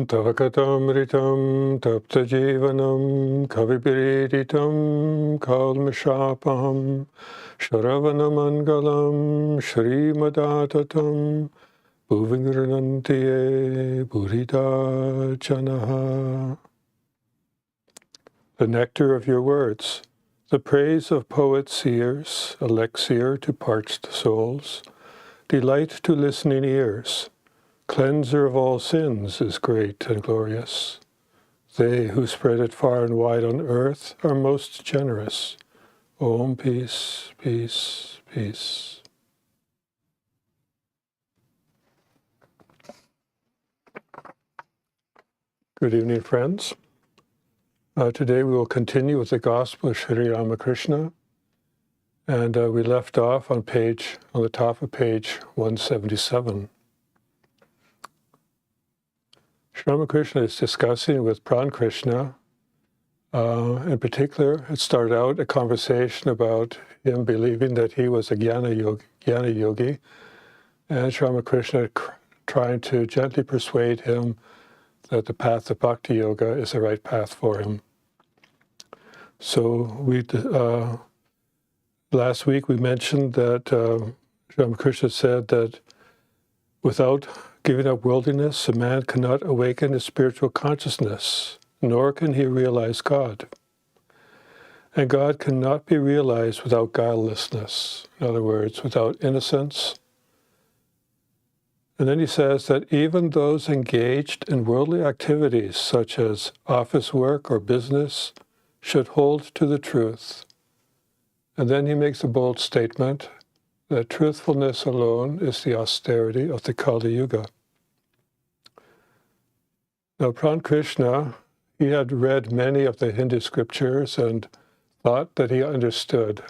Tavakatamritam taptajivanam kavipiriditam kalmashapaham Sharavanamangalam Shrimadatatam Bhuvingranantiye Burita Janaha. The nectar of your words, the praise of poet seers, elixir to parched souls, delight to listening ears, cleanser of all sins is great and glorious. They who spread it far and wide on earth are most generous. Om, peace, peace, peace. Good evening, friends. Today we will continue with the Gospel of Sri Ramakrishna, and we left off on the top of page 177. Sri Ramakrishna is discussing with Pran Krishna. In particular, it started out a conversation about him believing that he was a Jnana yogi, and Sri Ramakrishna trying to gently persuade him that the path of Bhakti Yoga is the right path for him. So last week we mentioned that Sri Ramakrishna said that without giving up worldliness, a man cannot awaken his spiritual consciousness, nor can he realize God. And God cannot be realized without guilelessness, in other words, without innocence. And then he says that even those engaged in worldly activities, such as office work or business, should hold to the truth. And then he makes a bold statement that truthfulness alone is the austerity of the Kali Yuga. Now, Pran Krishna, he had read many of the Hindu scriptures and thought that he understood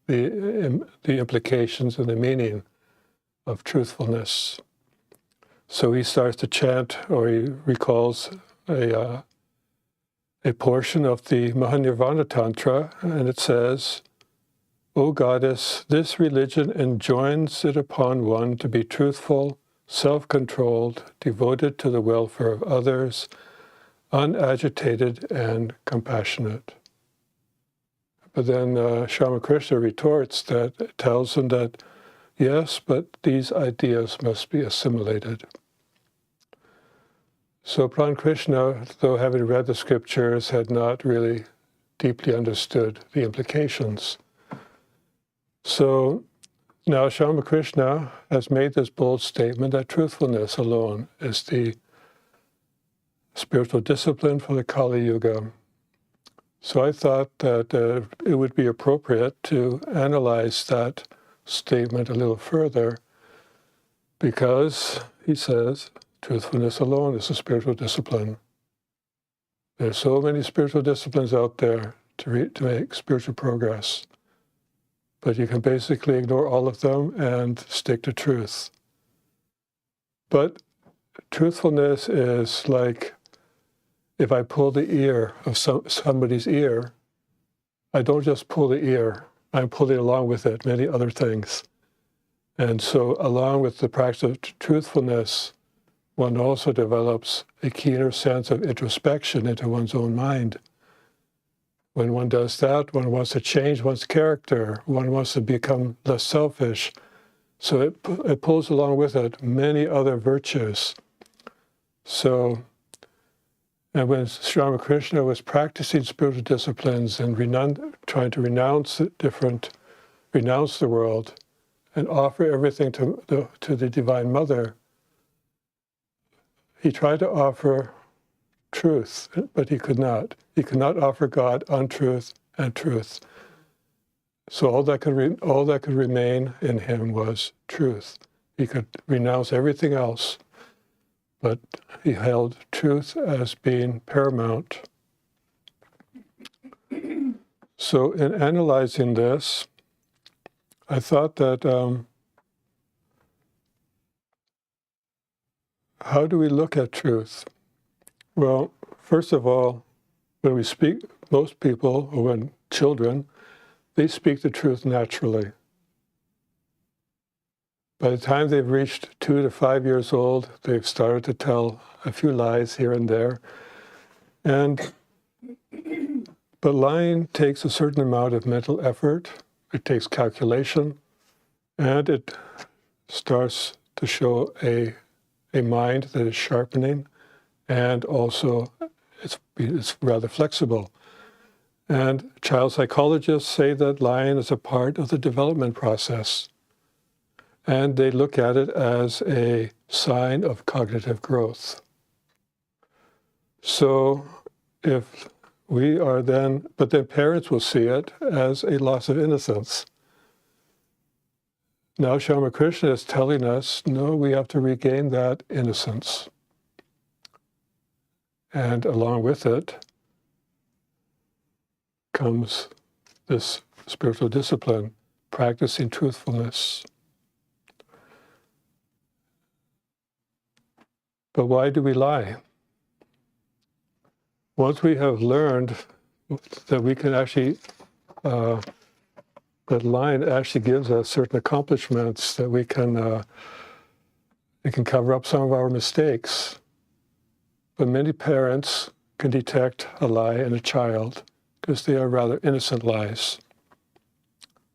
the implications and the meaning of truthfulness. So he starts to chant, or he recalls a portion of the Mahanirvana Tantra, and it says, "O Goddess, this religion enjoins it upon one to be truthful, self-controlled, devoted to the welfare of others, unagitated and compassionate." But then Sri Ramakrishna retorts that, tells him that, yes, but these ideas must be assimilated. So Pran Krishna, though having read the scriptures, had not really deeply understood the implications. So now Sri Ramakrishna has made this bold statement that truthfulness alone is the spiritual discipline for the Kali Yuga. So I thought that it would be appropriate to analyze that statement a little further, because he says truthfulness alone is a spiritual discipline. There's so many spiritual disciplines out there to make spiritual progress, but you can basically ignore all of them and stick to truth. But truthfulness is like if I pull the ear of somebody's ear, I don't just pull the ear, I'm pulling along with it many other things. And so along with the practice of truthfulness, one also develops a keener sense of introspection into one's own mind. When one does that, one wants to change one's character, one wants to become less selfish. So it pulls along with it many other virtues. So, and when Sri Ramakrishna was practicing spiritual disciplines and trying to renounce the world and offer everything to the Divine Mother, he tried to offer truth, but he could not. He could not offer God untruth and truth. So all that could remain in him was truth. He could renounce everything else, but he held truth as being paramount. So in analyzing this, I thought that how do we look at truth? Well, first of all, when we speak, most people, or when children, they speak the truth naturally. By the time they've reached 2 to 5 years old, they've started to tell a few lies here and there. But lying takes a certain amount of mental effort. It takes calculation, and it starts to show a mind that is sharpening, and also it's rather flexible. And child psychologists say that lying is a part of the development process. And they look at it as a sign of cognitive growth. So if we are then, but then parents will see it as a loss of innocence. Now Swami Ramakrishna is telling us, no, we have to regain that innocence. And along with it comes this spiritual discipline, practicing truthfulness. But why do we lie? Once we have learned that we can actually, that lying actually gives us certain accomplishments, that we can, it can cover up some of our mistakes. But many parents can detect a lie in a child because they are rather innocent lies.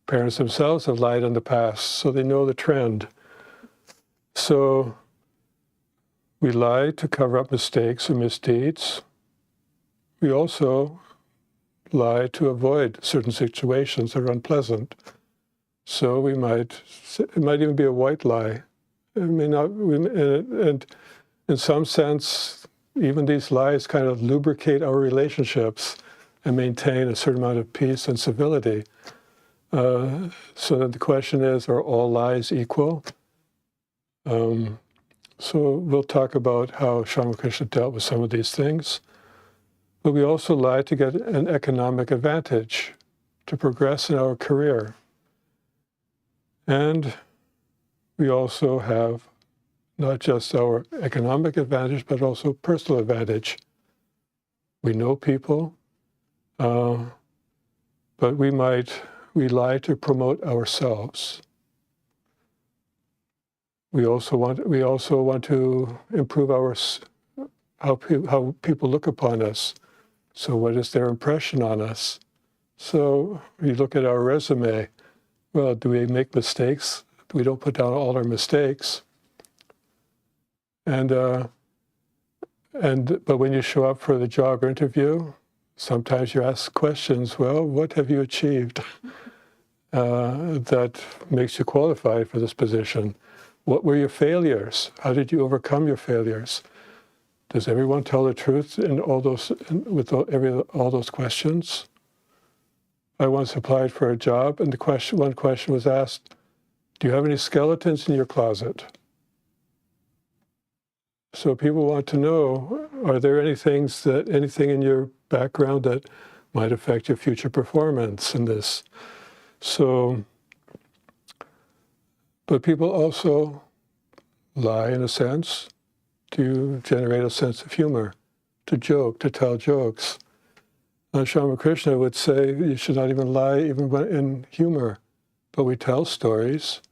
Parents themselves have lied in the past, so they know the trend. So we lie to cover up mistakes or misdeeds. We also lie to avoid certain situations that are unpleasant. So it might even be a white lie. It may not, and in some sense, even these lies kind of lubricate our relationships and maintain a certain amount of peace and civility. So that the question is, are all lies equal? So we'll talk about how Swami Ramakrishna dealt with some of these things. But we also lie to get an economic advantage, to progress in our career. And we also have not just our economic advantage, but also personal advantage. We know people, but we lie to promote ourselves. We also want to improve how people look upon us. So what is their impression on us? So you look at our resume. Well, do we make mistakes? We don't put down all our mistakes. But when you show up for the job interview, sometimes you're asked questions. Well, what have you achieved that makes you qualified for this position? What were your failures? How did you overcome your failures? Does everyone tell the truth in all those questions? I once applied for a job, and one question was asked: do you have any skeletons in your closet? So people want to know, are there anything in your background that might affect your future performance in this? So, but people also lie in a sense to generate a sense of humor, to joke, to tell jokes. Swami Ramakrishna would say you should not even lie even in humor, but we tell stories,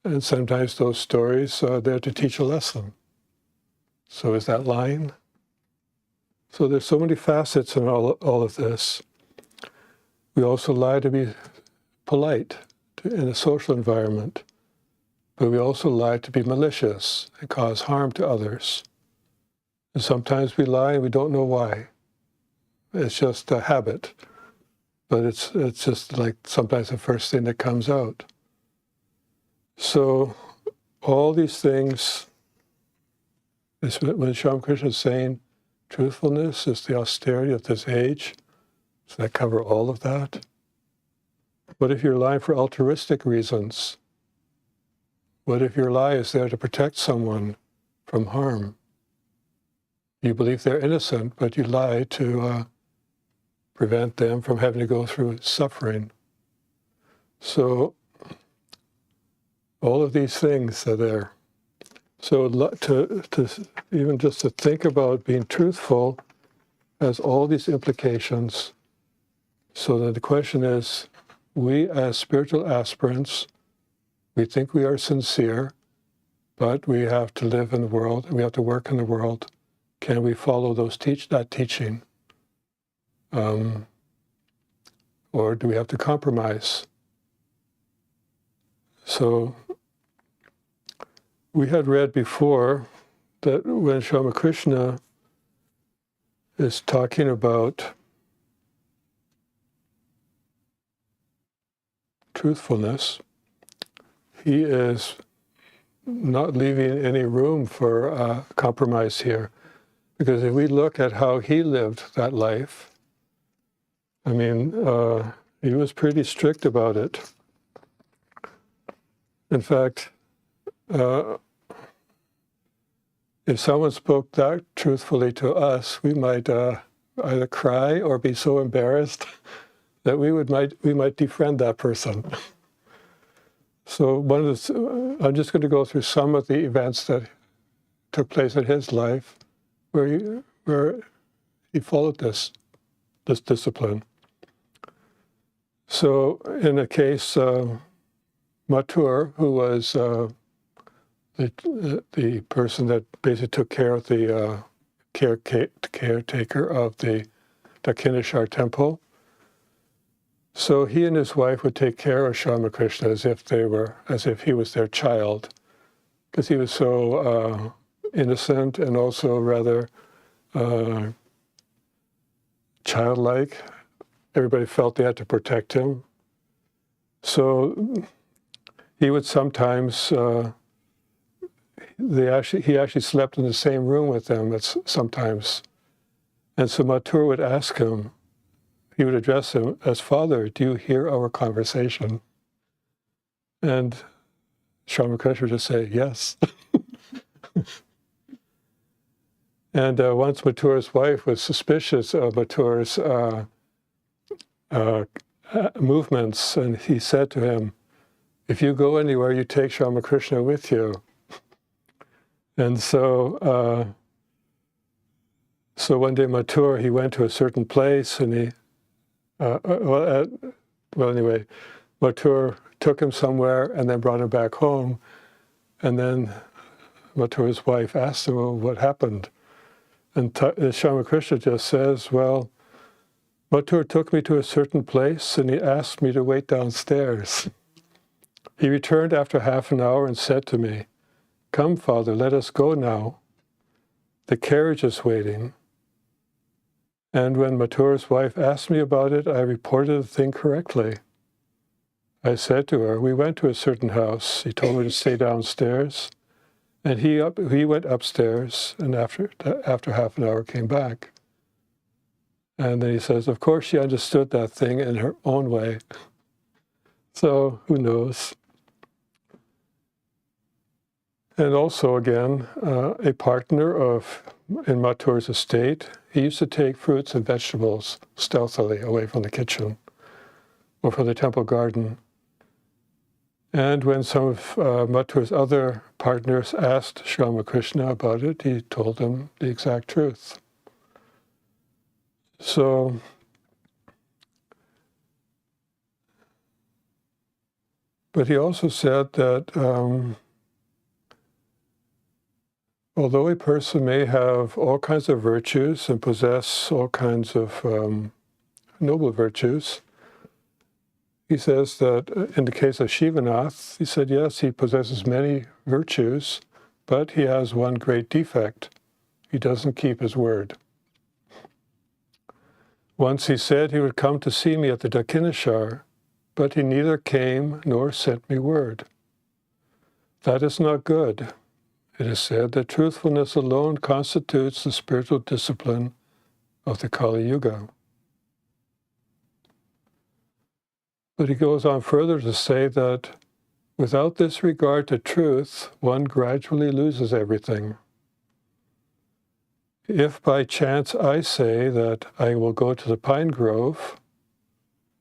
and sometimes those stories are there to teach a lesson. So is that lying? So there's so many facets in all of this. We also lie to be polite in a social environment, but we also lie to be malicious and cause harm to others. And sometimes we lie and we don't know why. It's just a habit, but it's just like sometimes the first thing that comes out. So all these things, when Swami Krishna is saying truthfulness is the austerity of this age, does that cover all of that? What if you're lying for altruistic reasons? What if your lie is there to protect someone from harm? You believe they're innocent, but you lie to prevent them from having to go through suffering. So all of these things are there. So even just to think about being truthful has all these implications. So that the question is, we as spiritual aspirants, we think we are sincere, but we have to live in the world, and we have to work in the world. Can we follow that teaching? Or do we have to compromise? So we had read before that when Swami Nikhilananda is talking about truthfulness, he is not leaving any room for compromise here. Because if we look at how he lived that life, I mean, he was pretty strict about it. In fact, if someone spoke that truthfully to us, we might either cry or be so embarrassed that we might defriend that person. So I'm just going to go through some of the events that took place in his life where he followed this discipline. So in a case, Mathur, who was the person that basically took care of the caretaker of the Dakshineshwar temple, so he and his wife would take care of Swami Nikhilananda as if he was their child, because he was so innocent and also rather childlike. Everybody felt they had to protect him. So he would sometimes, he actually slept in the same room with them sometimes. And so Mathur would ask him, he would address him as, "Father, do you hear our conversation?" And Swami Nikhilananda would just say, "Yes." And once Mathur's wife was suspicious of Mathur's movements, and he said to him, "If you go anywhere, you take Swami Nikhilananda with you." And so one day Mathur, he went to a certain place, and he, anyway, Mathur took him somewhere and then brought him back home. And then Mathur's wife asked him, "Well, what happened?" And Swami Nikhilananda just says, "Well, Mathur took me to a certain place and he asked me to wait downstairs. He returned after half an hour and said to me, 'Come, Father, let us go now. The carriage is waiting.' And when Mathur's wife asked me about it, I reported the thing correctly. I said to her, 'We went to a certain house. He told me to stay downstairs.' And he went upstairs, and after half an hour came back." And then he says, of course she understood that thing in her own way. So who knows? And also again, a partner in Mathur's estate, he used to take fruits and vegetables stealthily away from the kitchen or from the temple garden. And when some of Mathur's other partners asked Sri Ramakrishna about it, he told them the exact truth. So, but he also said that although a person may have all kinds of virtues and possess all kinds of noble virtues, he says that in the case of Shivanath, he said, yes, he possesses many virtues, but he has one great defect. He doesn't keep his word. Once he said he would come to see me at the Dakshineshwar, but he neither came nor sent me word. That is not good. It is said that truthfulness alone constitutes the spiritual discipline of the Kali Yuga. But he goes on further to say that without this regard to truth, one gradually loses everything. If by chance I say that I will go to the pine grove,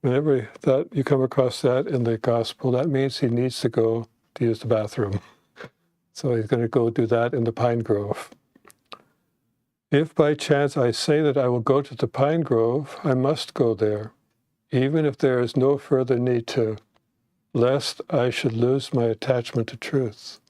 whenever that you come across that in the gospel, that means he needs to go to use the bathroom. So he's going to go do that in the pine grove. If by chance I say that I will go to the pine grove, I must go there, even if there is no further need to, lest I should lose my attachment to truth.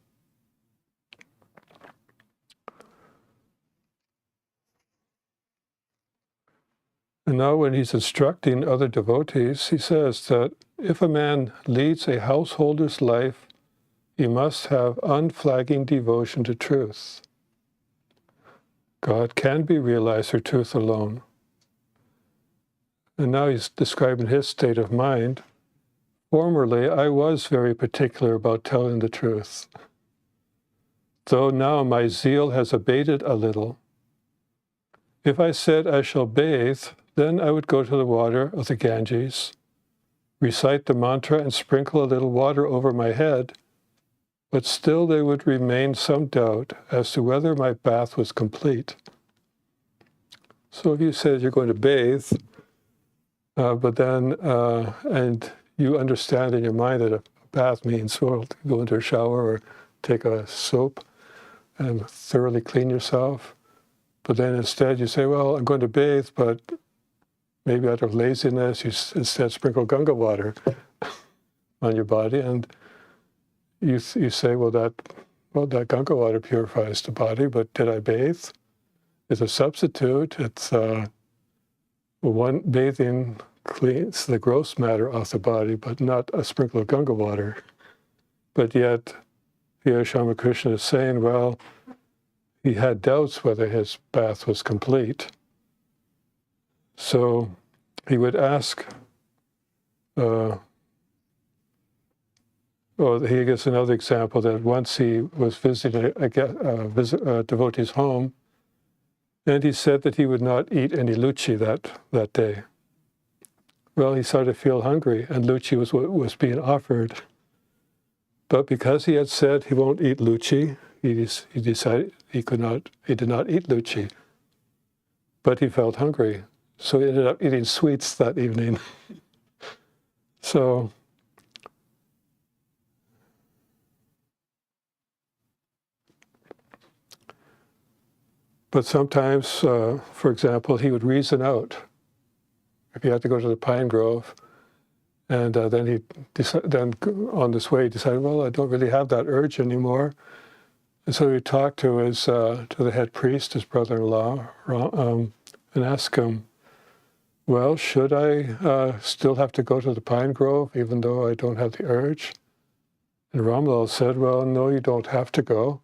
And now when he's instructing other devotees, he says that if a man leads a householder's life, he must have unflagging devotion to truth. God can be realized through truth alone. And now he's describing his state of mind. Formerly, I was very particular about telling the truth, though now my zeal has abated a little. If I said I shall bathe, then I would go to the water of the Ganges, recite the mantra and sprinkle a little water over my head, but still there would remain some doubt as to whether my bath was complete. So if you said you're going to bathe, but then, and you understand in your mind that a bath means, well, go into a shower or take a soap and thoroughly clean yourself. But then instead you say, well, I'm going to bathe, but maybe out of laziness, you instead sprinkle Ganga water on your body. And you say, well, that Ganga water purifies the body, but did I bathe? It's a substitute. It's one bathing cleans the gross matter off the body, but not a sprinkle of Ganga water. But yet, here Ramakrishna is saying, well, he had doubts whether his bath was complete. So he would ask, he gives another example that once he was visiting a devotee's home, and he said that he would not eat any luchi that day. Well, he started to feel hungry, and luchi was what was being offered. But because he had said he won't eat luchi, he decided he did not eat luchi. But he felt hungry, so he ended up eating sweets that evening. So, but sometimes, for example, he would reason out. If he had to go to the pine grove, and then on this way he decided, well, I don't really have that urge anymore. And so he talked to the head priest, his brother-in-law, and asked him, well, should I still have to go to the pine grove even though I don't have the urge? And Ramalal said, well, no, you don't have to go.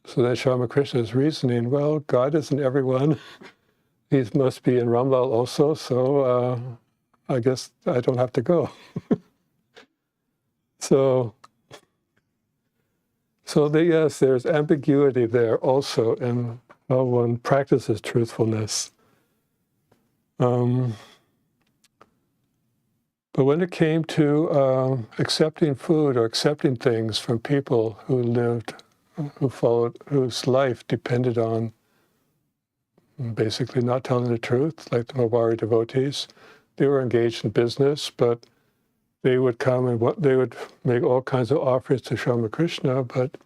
So then Ramakrishna is reasoning, well, God isn't everyone. He must be in Ramalal also, so I guess I don't have to go. So yes, there's ambiguity there also in how one practices truthfulness. But when it came to accepting food or accepting things from people who followed, whose life depended on basically not telling the truth, like the Mawari devotees, they were engaged in business, but they would come and they would make all kinds of offers to Ramakrishna, but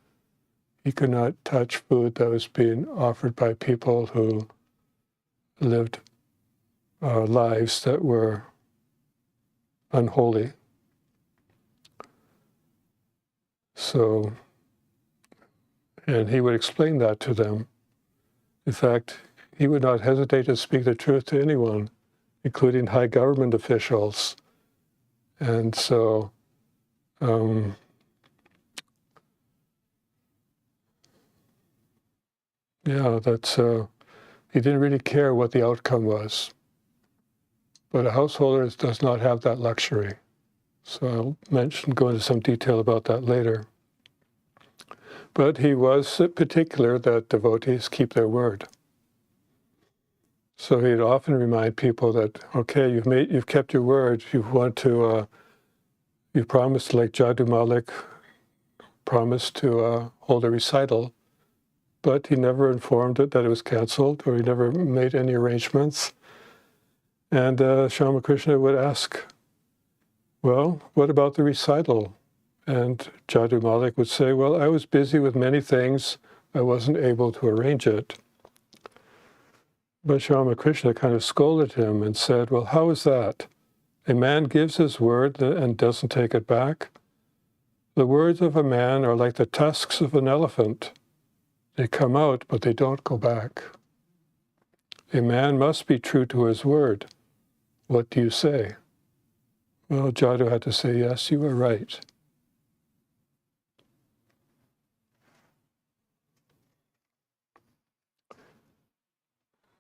he could not touch food that was being offered by people who lived lives that were unholy. So, and he would explain that to them. In fact, he would not hesitate to speak the truth to anyone, including high government officials. And so, he didn't really care what the outcome was. But a householder does not have that luxury. So I'll go into some detail about that later. But he was particular that devotees keep their word. So he'd often remind people that, okay, you've kept your word. You promised, like Jadu Malik promised to hold a recital, but he never informed it that it was canceled, or he never made any arrangements. And Ramakrishna would ask, well, what about the recital? And Jadu Malik would say, well, I was busy with many things. I wasn't able to arrange it. But Ramakrishna kind of scolded him and said, well, how is that? A man gives his word and doesn't take it back. The words of a man are like the tusks of an elephant. They come out, but they don't go back. a man must be true to his word. What do you say? Well, Jaddu had to say, yes, you are right.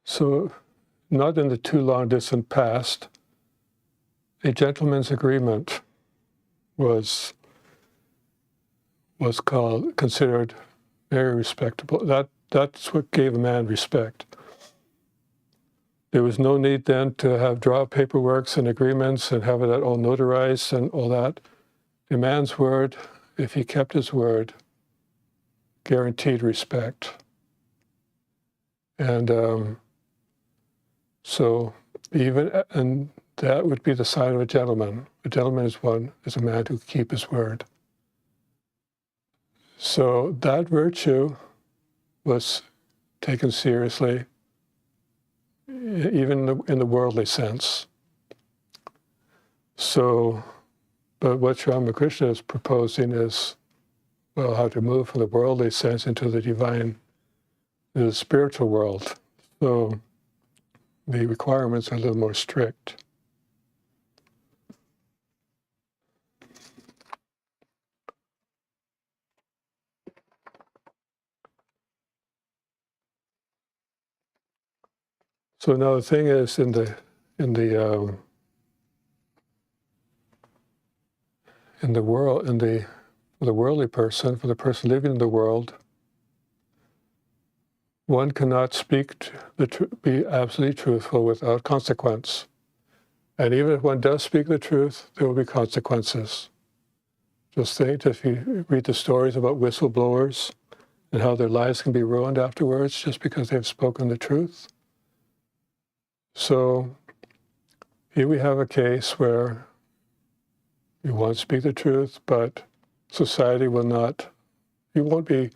So, not in the too long distant past, a gentleman's agreement was considered very respectable. That's what gave a man respect. There was no need then to have draw paperwork and agreements and have that all notarized and all that. A man's word, if he kept his word, guaranteed respect. And so and that would be the sign of a gentleman. A gentleman is a man who keeps his word. So that virtue was taken seriously, even in the worldly sense. So, but what Sri Ramakrishna is proposing is, well, how to move from the worldly sense into the divine, the spiritual world. So the requirements are a little more strict. So now the thing is, for the worldly person, for the person living in the world, one cannot be absolutely truthful without consequence. And even if one does speak the truth, there will be consequences. Just think, if you read the stories about whistleblowers and how their lives can be ruined afterwards just because they've spoken the truth. So here we have a case where you want to speak the truth, but society will not, you won't be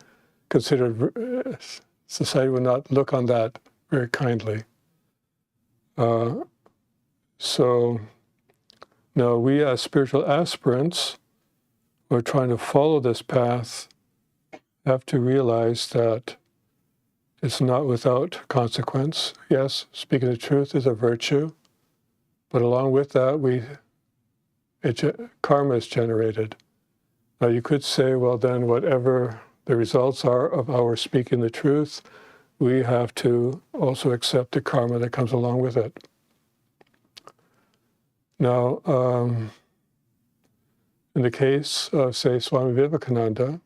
considered, society will not look on that very kindly. So now we as spiritual aspirants who are trying to follow this path have to realize that it's not without consequence. Yes, speaking the truth is a virtue, but along with that, karma is generated. Now you could say, well then whatever the results are of our speaking the truth, we have to also accept the karma that comes along with it. Now, in the case of, say, Swami Vivekananda,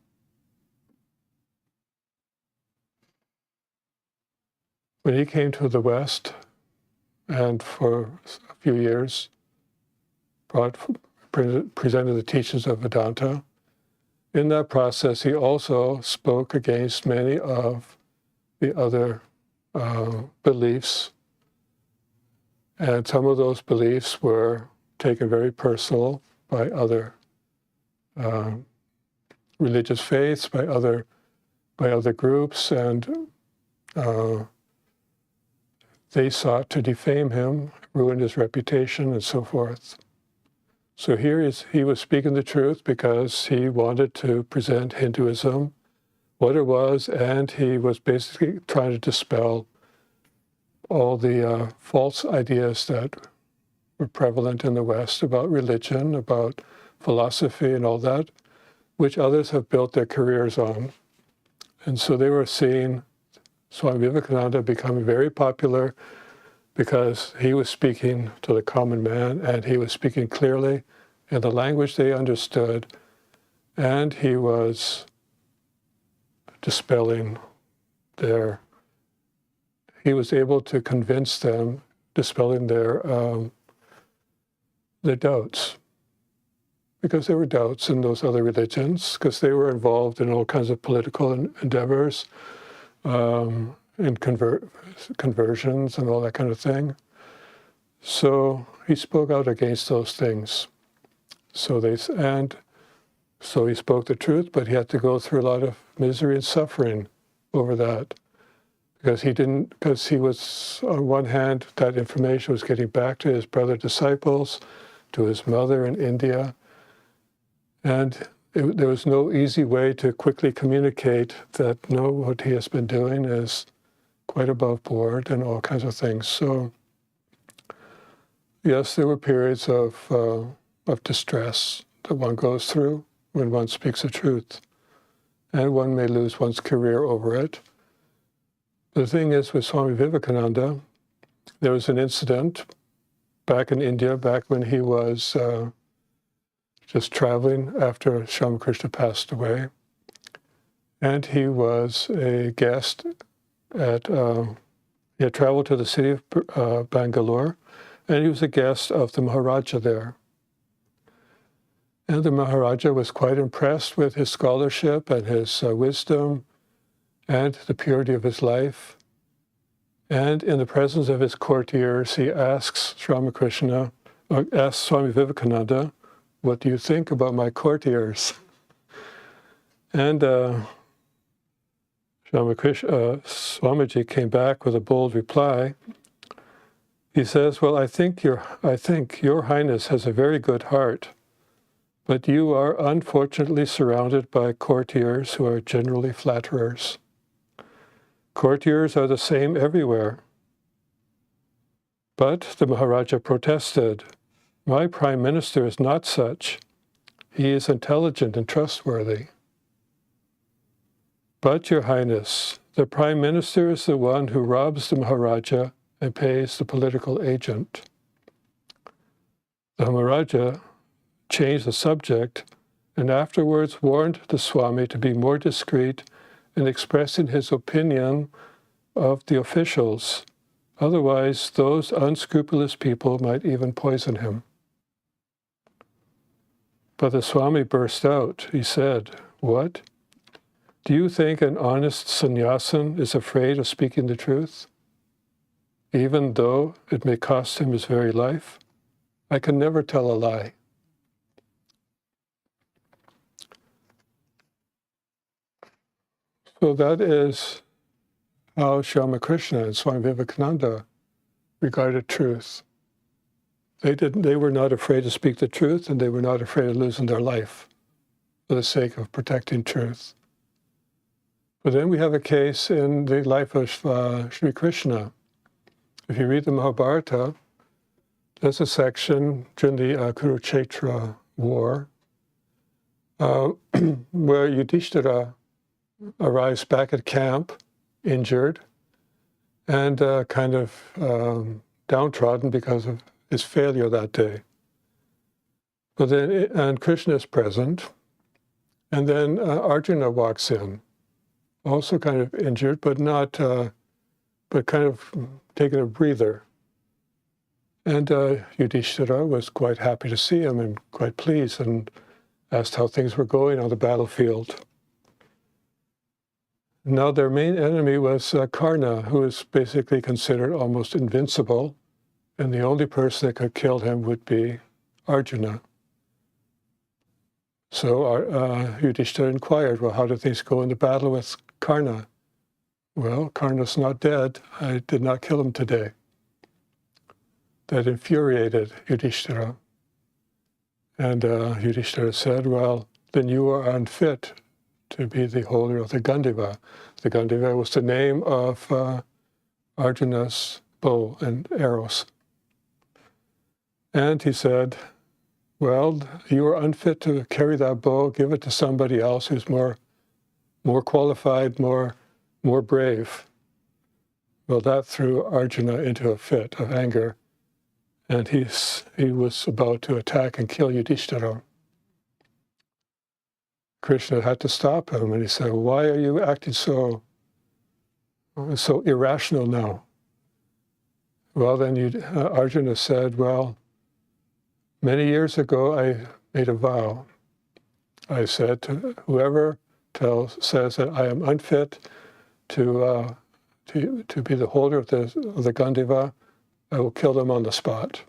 when he came to the West and for a few years presented the teachings of Vedanta, in that process he also spoke against many of the other beliefs, and some of those beliefs were taken very personal by other religious faiths, by other groups, and they sought to defame him, ruin his reputation, and so forth. So here he was speaking the truth because he wanted to present Hinduism, what it was, and he was basically trying to dispel all the false ideas that were prevalent in the West about religion, about philosophy and all that, which others have built their careers on. And so they were seeing Swami Vivekananda becoming very popular because he was speaking to the common man, and he was speaking clearly in the language they understood, and he was dispelling he was able to convince them, dispelling their doubts. Because there were doubts in those other religions, because they were involved in all kinds of political endeavors, and conversions and all that kind of thing. So he spoke out against those things. So he spoke the truth, but he had to go through a lot of misery and suffering over that. Because he was, on one hand, that information was getting back to his brother disciples, to his mother in India, and there was no easy way to quickly communicate that, no, what he has been doing is quite above board and all kinds of things. So yes, there were periods of distress that one goes through when one speaks the truth, and one may lose one's career over it. The thing is, with Swami Vivekananda, there was an incident back in India, back when he was just traveling after Swami Ramakrishna passed away. And he was a guest at, he had traveled to the city of Bangalore, and he was a guest of the Maharaja there. And the Maharaja was quite impressed with his scholarship and his wisdom and the purity of his life. And in the presence of his courtiers, he asks Swami Vivekananda, "What do you think about my courtiers?" And Swamiji came back with a bold reply. He says, "Well, I think your Highness has a very good heart, but you are unfortunately surrounded by courtiers who are generally flatterers. Courtiers are the same everywhere." But the Maharaja protested, "My Prime Minister is not such. He is intelligent and trustworthy." "But, Your Highness, the Prime Minister is the one who robs the Maharaja and pays the political agent." The Maharaja changed the subject and afterwards warned the Swami to be more discreet in expressing his opinion of the officials. Otherwise, those unscrupulous people might even poison him. But the Swami burst out. He said, "What? Do you think an honest sannyasin is afraid of speaking the truth, even though it may cost him his very life? I can never tell a lie." So that is how Sri Ramakrishna and Swami Vivekananda regarded truth. They were not afraid to speak the truth, and they were not afraid of losing their life for the sake of protecting truth. But then we have a case in the life of Sri Krishna. If you read the Mahabharata, there's a section during the Kurukshetra war where Yudhishthira arrives back at camp, injured, and kind of downtrodden because of his failure that day. But then, and Krishna is present, and then Arjuna walks in, also kind of injured, but not, but kind of taking a breather. And Yudhishthira was quite happy to see him and quite pleased, and asked how things were going on the battlefield. Now their main enemy was Karna, who was basically considered almost invincible, and the only person that could kill him would be Arjuna. So Yudhishthira inquired, "Well, how did things go in the battle with Karna?" "Well, Karna's not dead. I did not kill him today." That infuriated Yudhishthira. And Yudhishthira said, "Well, then you are unfit to be the holder of the Gandiva." The Gandiva was the name of Arjuna's bow and arrows. And he said, "Well, you are unfit to carry that bow. Give it to somebody else who's more qualified, more brave." Well, that threw Arjuna into a fit of anger, and he was about to attack and kill Yudhishthira. Krishna had to stop him, and he said, "Why are you acting so irrational now?" Well, then Arjuna said, "Well, many years ago I made a vow. I said to whoever says that I am unfit to be the holder of the Gandiva, I will kill them on the spot.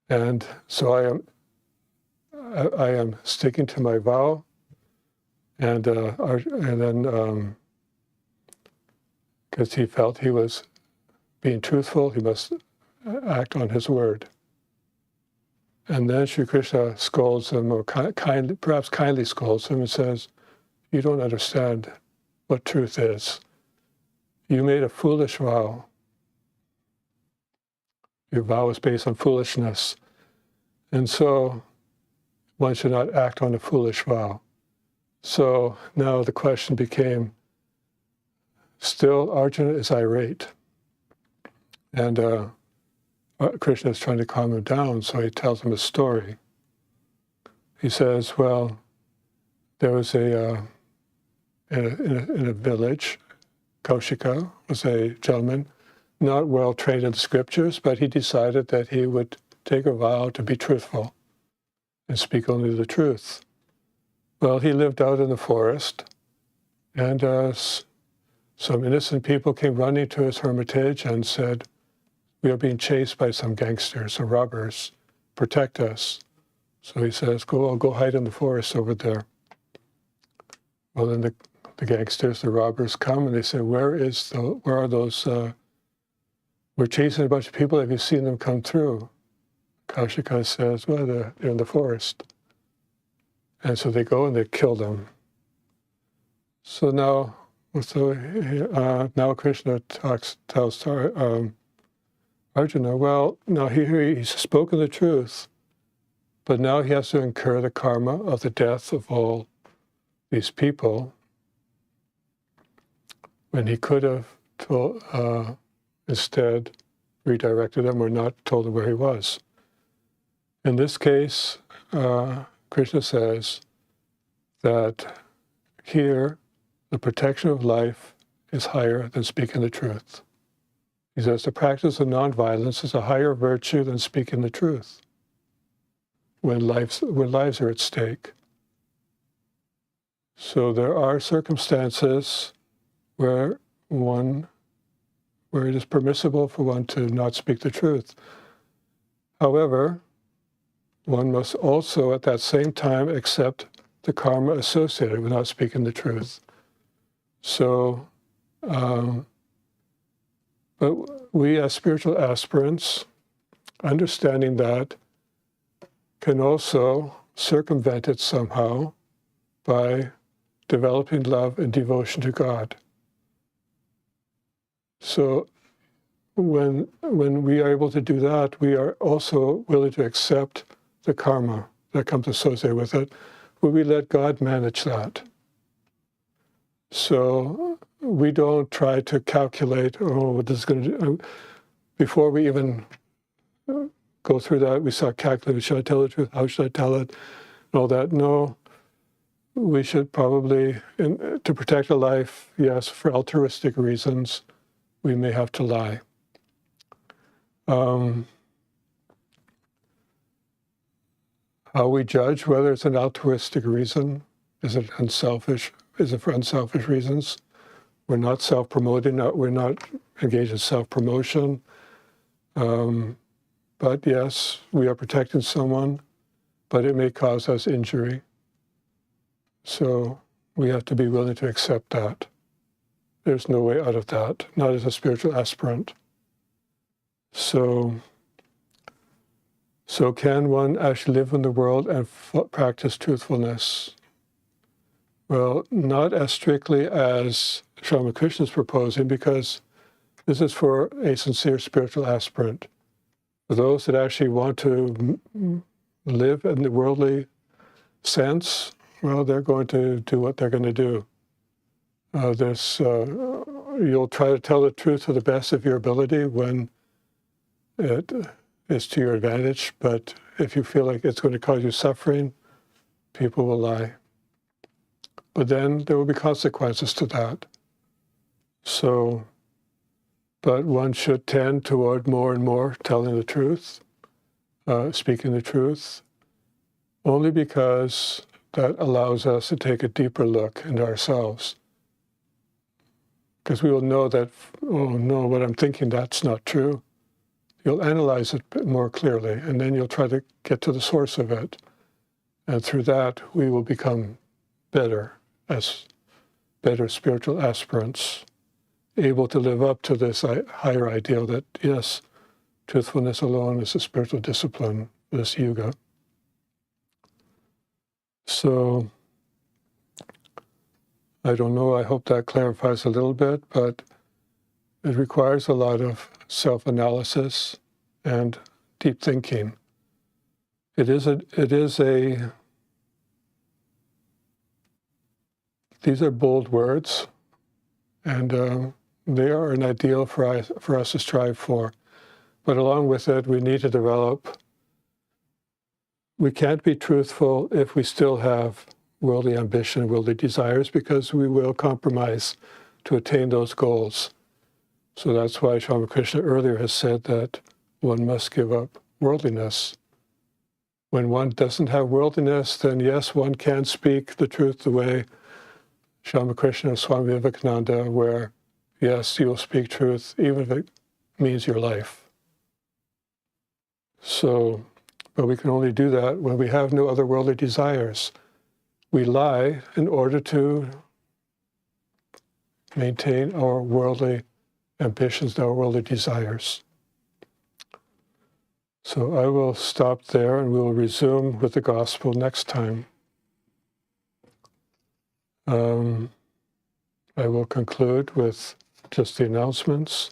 And so I am sticking to my vow." And then, because he felt he was being truthful, he must act on his word. And then Sri Krishna scolds him, or perhaps kindly scolds him, and says, "You don't understand what truth is. you made a foolish vow. Your vow is based on foolishness. And so one should not act on a foolish vow. So now the question became, still Arjuna is irate. And Krishna is trying to calm him down, so he tells him a story. He says, well, there was in a village, Kaushika was a gentleman, not well trained in the scriptures, but he decided that he would take a vow to be truthful and speak only the truth. Well, he lived out in the forest, and some innocent people came running to his hermitage and said, we are being chased by some gangsters or robbers. Protect us. So he says, I'll go hide in the forest over there. Well, then the gangsters, the robbers come and they say, where are those, we're chasing a bunch of people, have you seen them come through? Kaushika says, well, they're in the forest. And so they go and they kill them. So now Krishna tells Arjuna, well, now he's spoken the truth, but now he has to incur the karma of the death of all these people, when he could have instead redirected them or not told them where he was. In this case, Krishna says that here the protection of life is higher than speaking the truth. He says the practice of nonviolence is a higher virtue than speaking the truth when lives are at stake. So there are circumstances where it is permissible for one to not speak the truth. However, one must also at that same time accept the karma associated with not speaking the truth. So, but we as spiritual aspirants, understanding that, can also circumvent it somehow by developing love and devotion to God. So when we are able to do that, we are also willing to accept the karma that comes associated with it, where we let God manage that. So we don't try to calculate, what this is going to do. Before we even go through that, we start calculating, should I tell the truth? How should I tell it? And all that. No, we should probably, to protect a life, yes, for altruistic reasons, we may have to lie. How we judge whether it's an altruistic reason, is it unselfish? Is it for unselfish reasons? We're not self-promoting, we're not engaged in self-promotion. But yes, we are protecting someone, but it may cause us injury. So we have to be willing to accept that. There's no way out of that, not as a spiritual aspirant. So can one actually live in the world and practice truthfulness? Well, not as strictly as Swami Ramakrishna is proposing, because this is for a sincere spiritual aspirant. For those that actually want to live in the worldly sense, well, they're going to do what they're going to do. You'll try to tell the truth to the best of your ability when it is to your advantage, but if you feel like it's going to cause you suffering, people will lie. But then there will be consequences to that. So, but one should tend toward more and more telling the truth, speaking the truth, only because that allows us to take a deeper look into ourselves. Because we will know that, oh no, what I'm thinking, that's not true. You'll analyze it more clearly, and then you'll try to get to the source of it. And through that, we will become better spiritual aspirants, able to live up to this higher ideal that, yes, truthfulness alone is a spiritual discipline, this yuga. So, I don't know, I hope that clarifies a little bit, but It requires a lot of self-analysis and deep thinking. These are bold words, and they are an ideal for us to strive for. But along with it, we need to develop. We can't be truthful if we still have worldly ambition, worldly desires, because we will compromise to attain those goals. So that's why Swami Krishna earlier has said that one must give up worldliness. When one doesn't have worldliness, then yes, one can speak the truth the way Swami Krishna and Swami Vivekananda, where yes, you'll speak truth even if it means your life. So, but we can only do that when we have no other worldly desires. We lie in order to maintain our worldly ambitions, our worldly desires. So I will stop there and we will resume with the gospel next time. I will conclude with just the announcements.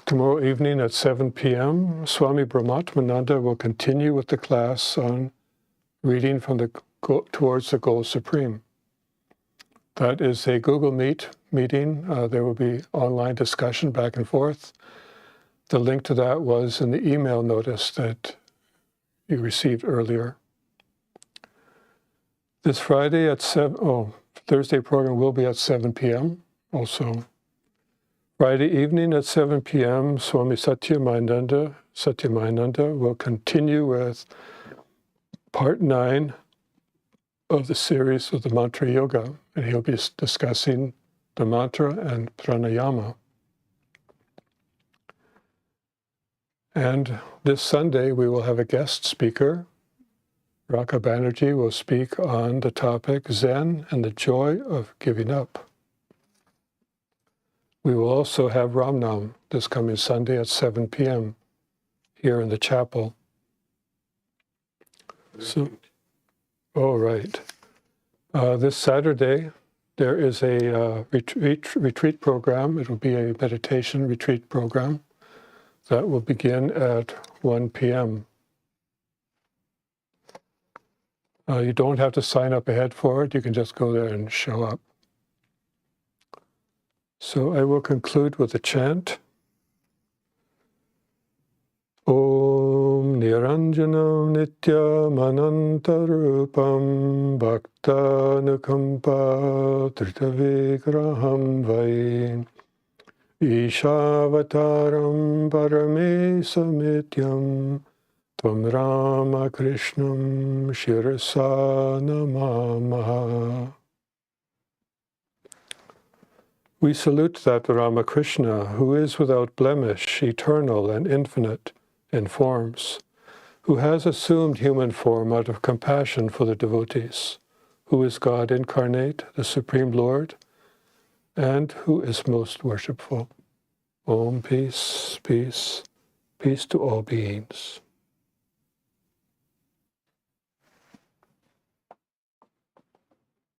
Tomorrow evening at 7 p.m., Swami Brahmatmananda will continue with the class on reading from Towards the Goal Supreme. That is a Google Meet meeting. There will be online discussion back and forth. The link to that was in the email notice that you received earlier. This Friday at Thursday program will be at 7 p.m. also. Friday evening at 7 p.m., Swami Satchidananda will continue with part 9 of the series of the Mantra Yoga, and he'll be discussing the mantra and pranayama. And this Sunday, we will have a guest speaker. Raka Banerjee will speak on the topic Zen and the Joy of Giving Up. We will also have Ramnam this coming Sunday at 7 p.m. here in the chapel. So, right. This Saturday, there is a retreat program. It will be a meditation retreat program that will begin at 1 p.m. You don't have to sign up ahead for it. You can just go there and show up. So I will conclude with a chant. Om Niranjanam Nityam Anantarupam Bhakta Nukampa Tritavigraham Vai Ishavataram Paramesamityam Tvam Ramakrishnam Shirasa Namamaha. We salute that Ramakrishna, who is without blemish, eternal and infinite in forms, who has assumed human form out of compassion for the devotees, who is God incarnate, the Supreme Lord, and who is most worshipful. Om, peace, peace, peace to all beings.